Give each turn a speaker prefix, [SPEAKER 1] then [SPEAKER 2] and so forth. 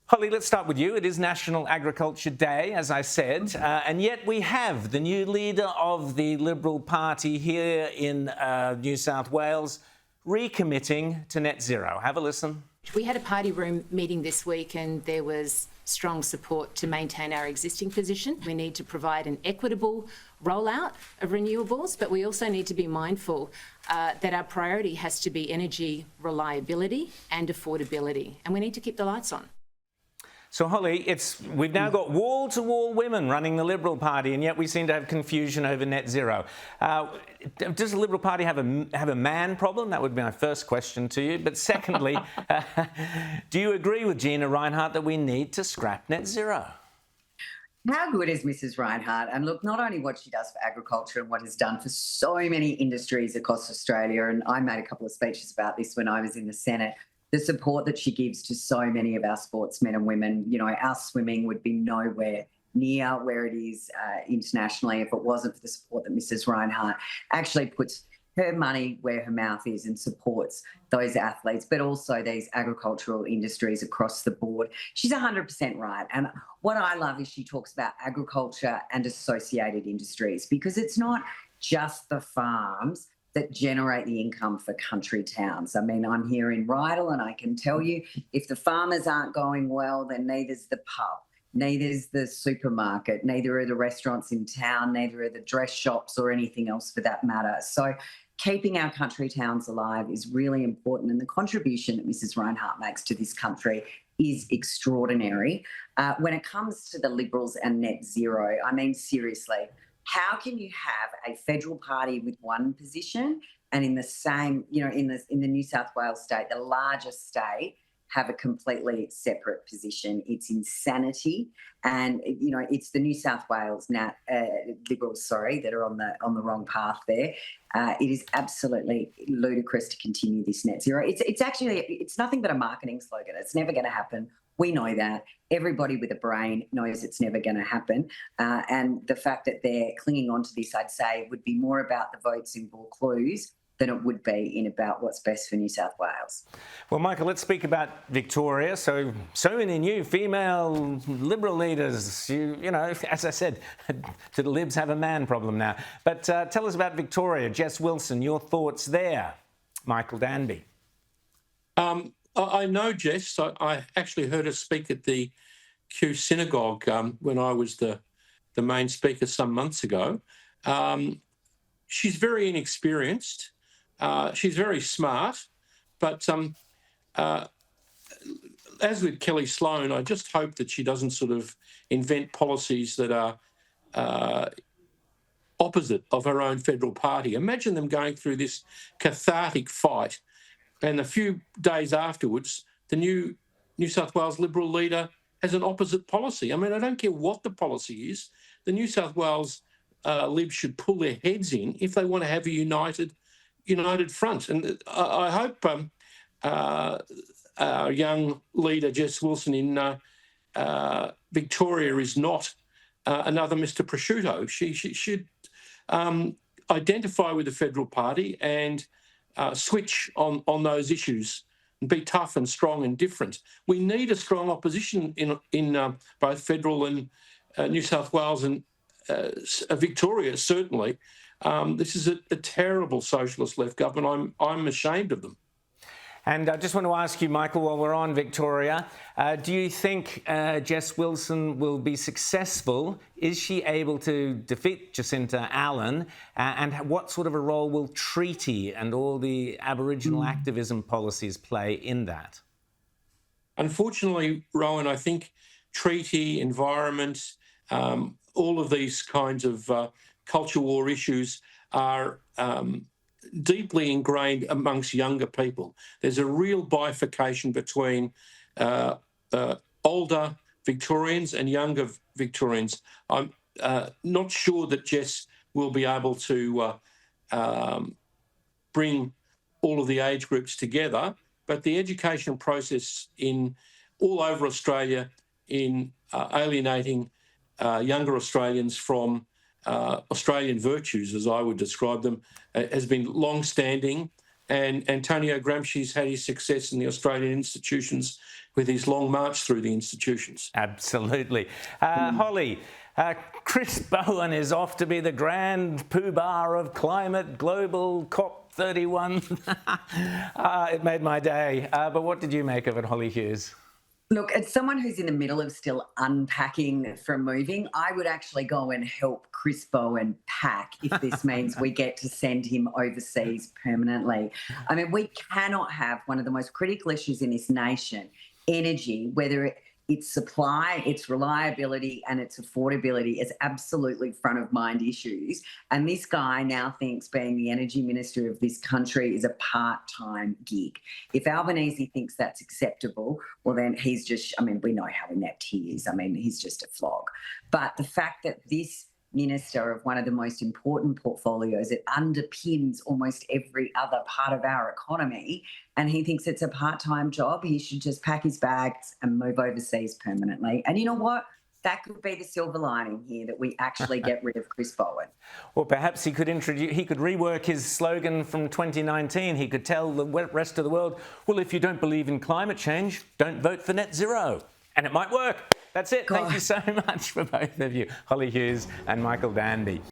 [SPEAKER 1] Hollie, let's start with you. It is National Agriculture Day, as I said, and yet we have the new leader of the Liberal Party here in New South Wales recommitting to net zero. Have a listen.
[SPEAKER 2] We had a party room meeting this week and there was strong support to maintain our existing position. We need to provide an equitable rollout of renewables, but we also need to be mindful that our priority has to be energy reliability and affordability, and we need to keep the lights on.
[SPEAKER 1] So, Hollie, we've now got wall-to-wall women running the Liberal Party, and yet we seem to have confusion over net zero. Does the Liberal Party have a man problem? That would be my first question to you. But secondly, do you agree with Gina Rinehart that we need to scrap net zero?
[SPEAKER 3] How good is Mrs. Rinehart? And look, not only what she does for agriculture and what has done for so many industries across Australia, and I made a couple of speeches about this when I was in the Senate, the support that she gives to so many of our sportsmen and women. You know, our swimming would be nowhere near where it is internationally if it wasn't for the support that Mrs. Rinehart actually puts her money where her mouth is and supports those athletes, but also these agricultural industries across the board. She's 100% right. And what I love is she talks about agriculture and associated industries, because it's not just the farms that generate the income for country towns. I mean, I'm here in Rydal and I can tell you, if the farmers aren't going well, then neither's the pub, neither's the supermarket, neither are the restaurants in town, neither are the dress shops or anything else for that matter. So keeping our country towns alive is really important, and the contribution that Mrs. Rinehart makes to this country is extraordinary. When it comes to the Liberals and net zero, I mean, seriously, how can you have a federal party with one position and in the same, you know, in the New South Wales state, the largest state, have a completely separate position? It's insanity, and you know, it's the New South Wales Liberals, that are on the wrong path there. It is absolutely ludicrous to continue this net zero. It's nothing but a marketing slogan. It's never going to happen. We know that. Everybody with a brain knows it's never going to happen. And the fact that they're clinging on to this, I'd say, would be more about the votes in Vaucluse than it would be in about what's best for New South Wales.
[SPEAKER 1] Well, Michael, let's speak about Victoria. So many new female Liberal leaders. You know, as I said, the Libs have a man problem now. But tell us about Victoria. Jess Wilson, your thoughts there. Michael Danby.
[SPEAKER 4] I know Jess. I actually heard her speak at the Kew Synagogue when I was the main speaker some months ago. She's very inexperienced. She's very smart. But as with Kelly Sloan, I just hope that she doesn't sort of invent policies that are opposite of her own federal party. Imagine them going through this cathartic fight, and a few days afterwards, the new New South Wales Liberal leader has an opposite policy. I mean, I don't care what the policy is. The New South Wales Libs should pull their heads in if they want to have a united front. And I hope our young leader, Jess Wilson, in Victoria is not another Mr. Prosciutto. She should identify with the federal party and switch on those issues and be tough and strong and different. We need a strong opposition in both federal and New South Wales and Victoria, certainly. This is a terrible socialist left government. I'm ashamed of them.
[SPEAKER 1] And I just want to ask you, Michael, while we're on Victoria, do you think Jess Wilson will be successful? Is she able to defeat Jacinta Allen? And what sort of a role will treaty and all the Aboriginal activism policies play in that?
[SPEAKER 4] Unfortunately, Rowan, I think treaty, environment, all of these kinds of culture war issues are deeply ingrained amongst younger people. There's a real bifurcation between older Victorians and younger Victorians. I'm not sure that Jess will be able to bring all of the age groups together, but the education process in all over Australia in alienating younger Australians from Australian virtues, as I would describe them, has been long-standing, And Antonio Gramsci's had his success in the Australian institutions with his long march through the institutions.
[SPEAKER 1] Absolutely. Hollie, Chris Bowen is off to be the grand poobah of climate, global COP31. It made my day. But what did you make of it, Hollie Hughes?
[SPEAKER 3] Look, as someone who's in the middle of still unpacking from moving, I would actually go and help Chris Bowen pack if this means we get to send him overseas permanently. I mean, we cannot have one of the most critical issues in this nation, energy, whether its supply, its reliability and its affordability is absolutely front of mind issues. And this guy now thinks being the energy minister of this country is a part-time gig. If Albanese thinks that's acceptable, well then he's just, I mean, we know how inept he is. I mean, he's just a flog. But the fact that this minister of one of the most important portfolios, it underpins almost every other part of our economy, and he thinks it's a part-time job, he should just pack his bags and move overseas permanently. And you know what? That could be the silver lining here, that we actually get rid of Chris Bowen.
[SPEAKER 1] Well, perhaps he could rework his slogan from 2019. He could tell the rest of the world, well, if you don't believe in climate change, don't vote for net zero. And it might work. That's it. Thank you so much for both of you, Hollie Hughes and Michael Danby.